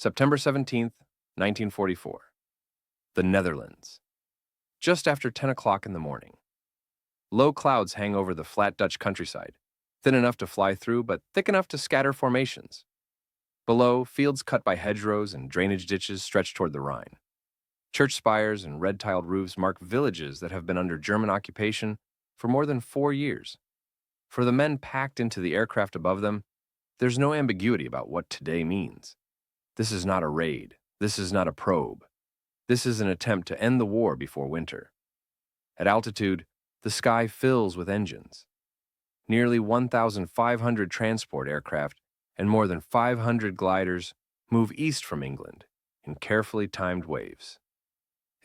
September 17th, 1944. The Netherlands. Just after 10 o'clock in the morning. Low clouds hang over the flat Dutch countryside, thin enough to fly through but thick enough to scatter formations. Below, fields cut by hedgerows and drainage ditches stretch toward the Rhine. Church spires and red-tiled roofs mark villages that have been under German occupation for more than 4 years. For the men packed into the aircraft above them, there's no ambiguity about what today means. This is not a raid. This is not a probe. This is an attempt to end the war before winter. At altitude, the sky fills with engines. Nearly 1,500 transport aircraft and more than 500 gliders move east from England in carefully timed waves.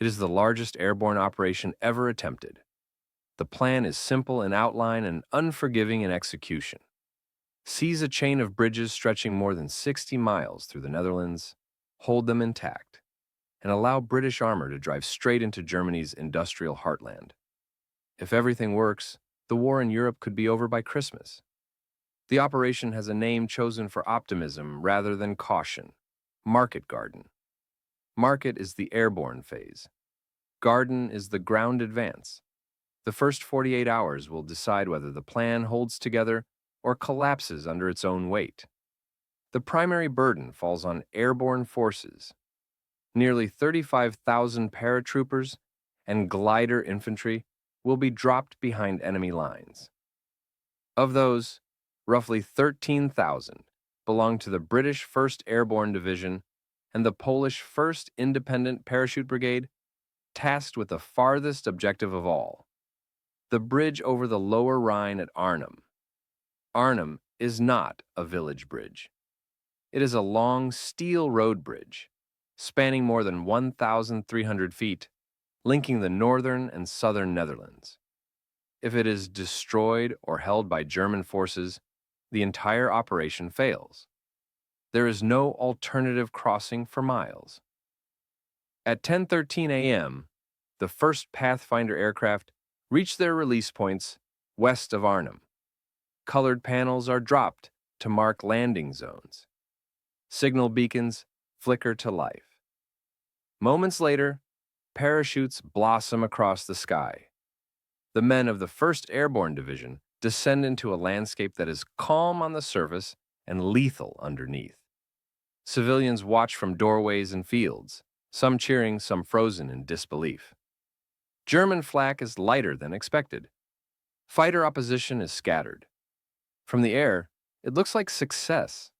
It is the largest airborne operation ever attempted. The plan is simple in outline and unforgiving in execution. Seize a chain of bridges stretching more than 60 miles through the Netherlands, hold them intact, and allow British armor to drive straight into Germany's industrial heartland. If everything works, the war in Europe could be over by Christmas. The operation has a name chosen for optimism rather than caution: Market Garden. Market is the airborne phase. Garden is the ground advance. The first 48 hours will decide whether the plan holds together or collapses under its own weight. The primary burden falls on airborne forces. Nearly 35,000 paratroopers and glider infantry will be dropped behind enemy lines. Of those, roughly 13,000 belong to the British 1st Airborne Division and the Polish 1st Independent Parachute Brigade, tasked with the farthest objective of all: the bridge over the lower Rhine at Arnhem. Arnhem is not a village bridge. It is a long steel road bridge, spanning more than 1,300 feet, linking the northern and southern Netherlands. If it is destroyed or held by German forces, the entire operation fails. There is no alternative crossing for miles. At 10:13 a.m., the first Pathfinder aircraft reach their release points west of Arnhem. Colored panels are dropped to mark landing zones. Signal beacons flicker to life. Moments later, parachutes blossom across the sky. The men of the 1st Airborne Division descend into a landscape that is calm on the surface and lethal underneath. Civilians watch from doorways and fields, some cheering, some frozen in disbelief. German flak is lighter than expected. Fighter opposition is scattered. From the air, it looks like success.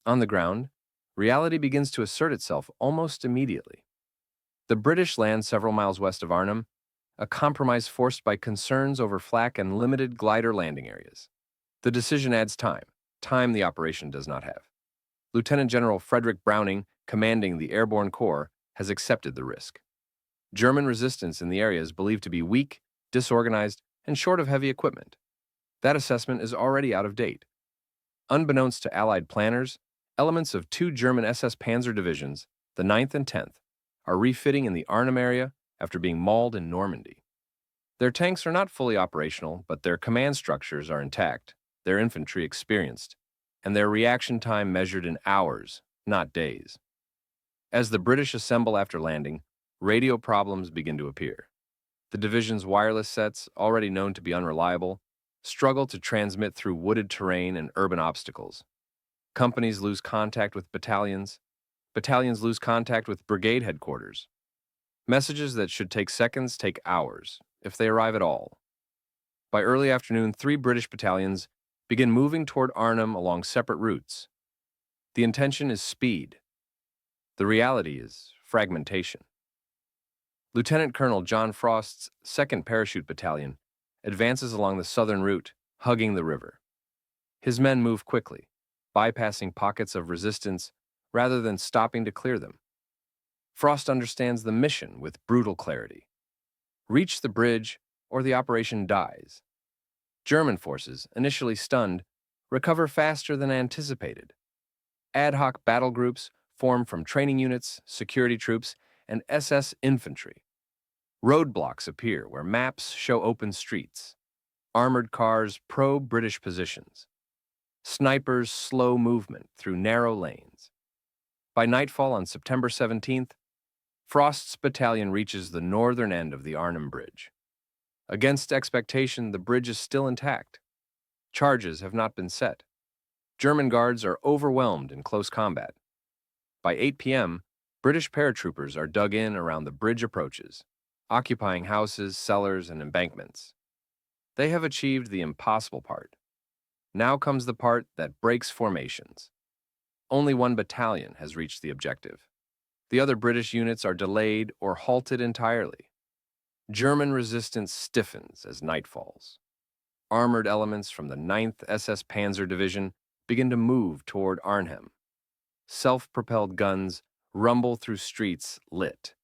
On the ground, reality begins to assert itself almost immediately. The British land several miles west of Arnhem, a compromise forced by concerns over flak and limited glider landing areas. The decision adds time the operation does not have. Lieutenant General Frederick Browning, commanding the Airborne Corps, has accepted the risk. German resistance in the area is believed to be weak, disorganized, and short of heavy equipment. That assessment is already out of date. Unbeknownst to Allied planners, elements of 2 German SS Panzer divisions, the 9th and 10th, are refitting in the Arnhem area after being mauled in Normandy. Their tanks are not fully operational, but their command structures are intact, their infantry experienced, and their reaction time measured in hours, not days. As the British assemble after landing, radio problems begin to appear. The division's wireless sets, already known to be unreliable, struggle to transmit through wooded terrain and urban obstacles. Companies lose contact with battalions. Battalions lose contact with brigade headquarters. Messages that should take seconds take hours, if they arrive at all. By early afternoon, 3 British battalions begin moving toward Arnhem along separate routes. The intention is speed. The reality is fragmentation. Lieutenant Colonel John Frost's 2nd Parachute Battalion advances along the southern route, hugging the river. His men move quickly, bypassing pockets of resistance rather than stopping to clear them. Frost understands the mission with brutal clarity. Reach the bridge, or the operation dies. German forces, initially stunned, recover faster than anticipated. Ad hoc battle groups form from training units, security troops, and SS infantry. Roadblocks appear where maps show open streets. Armored cars probe British positions. Snipers slow movement through narrow lanes. By nightfall on September 17th, Frost's battalion reaches the northern end of the Arnhem Bridge. Against expectation, the bridge is still intact. Charges have not been set. German guards are overwhelmed in close combat. By 8 p.m., British paratroopers are dug in around the bridge approaches, occupying houses, cellars, and embankments. They have achieved the impossible part. Now comes the part that breaks formations. Only one battalion has reached the objective. The other British units are delayed or halted entirely. German resistance stiffens as night falls. Armored elements from the 9th SS Panzer Division begin to move toward Arnhem. Self-propelled guns rumble through streets lit